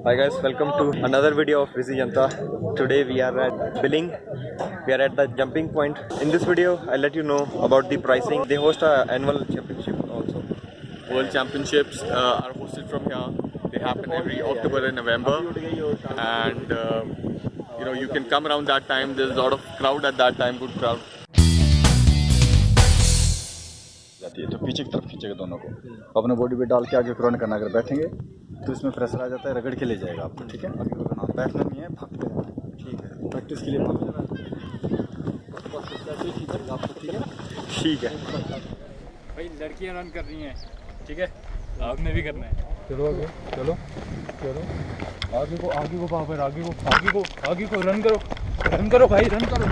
Hi guys, welcome to another video of Busy Janta. Today we are at Billing. We are at the jumping point. In this video, I'll let you know about the pricing. They host an annual championship also. World Championships are hosted from here. They happen every October and November, and you can come around that time. There's a lot of crowd at that time, good crowd. जाती है तो पीछे की तरफ खींचेगा दोनों को अपने बॉडी पे डाल के आगे रन करना। अगर बैठेंगे तो इसमें प्रेशर आ जाता है, रगड़ के ले जाएगा आपको। ठीक है, अभी हाँ बैठना नहीं है, भागते रहना। ठीक है, प्रैक्टिस के लिए भाग लेना। ठीक है भाई, लड़कियां रन कर रही हैं, ठीक है, आपने भी करना है। चलो आगे, चलो चलो आगे को पावर, आगे को रन करो भाई, रन करो।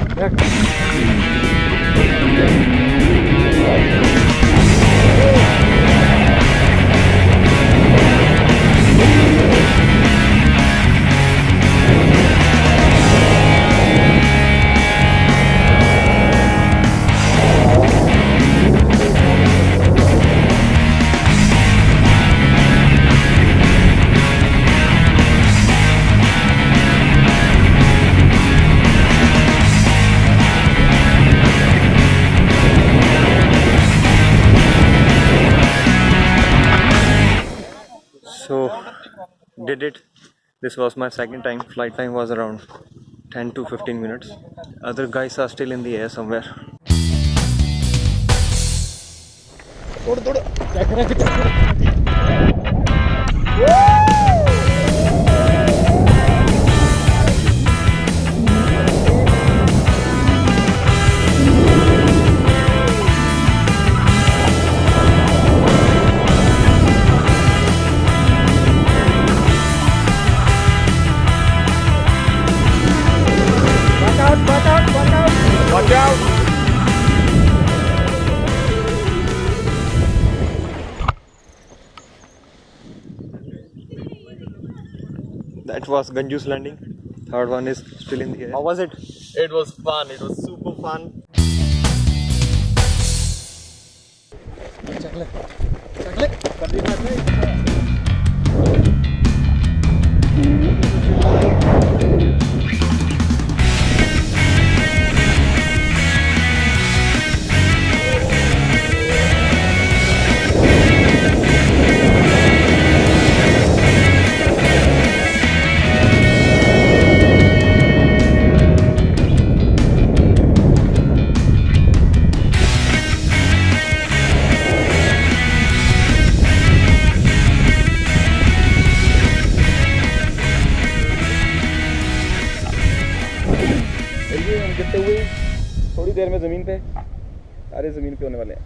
So did it. This was my second time. Flight time was around 10 to 15 minutes. Other guys are still in the air somewhere. Watch out! That was Ganju's landing. Third one is still in the air. How was it? It was fun. It was super fun. गिरते हुए थोड़ी देर में जमीन पे, सारे जमीन पे होने वाले हैं।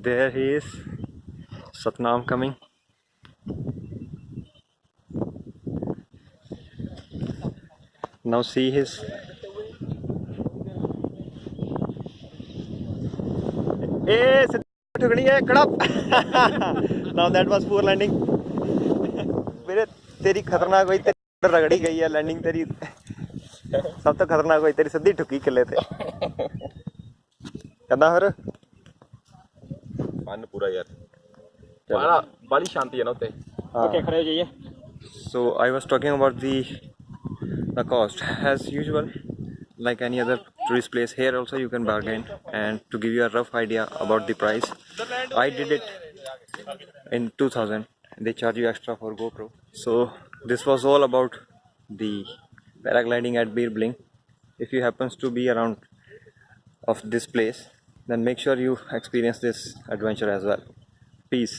There he is, Satnam coming. Now see his Now that was poor landing. मेरे तेरी खतरनाक हुई, तेरी रगड़ी गई है लैंडिंग तेरी। सब तो खतरनाक हुई तेरी, सीधी ठुकी किले थे। कहना फिर फन पूरा यार, बड़ी शांति है ना उते। ओके, खड़े हो जाइए। So I was talking about the cost. As usual, like any other tourist place, here also you can bargain. And to give you a rough idea about the price, I did it in 2000. They charge you extra for GoPro. So this was all about the paragliding at Bir Billing. If you happens to be around of this place, then make sure you experience this adventure as well. Peace.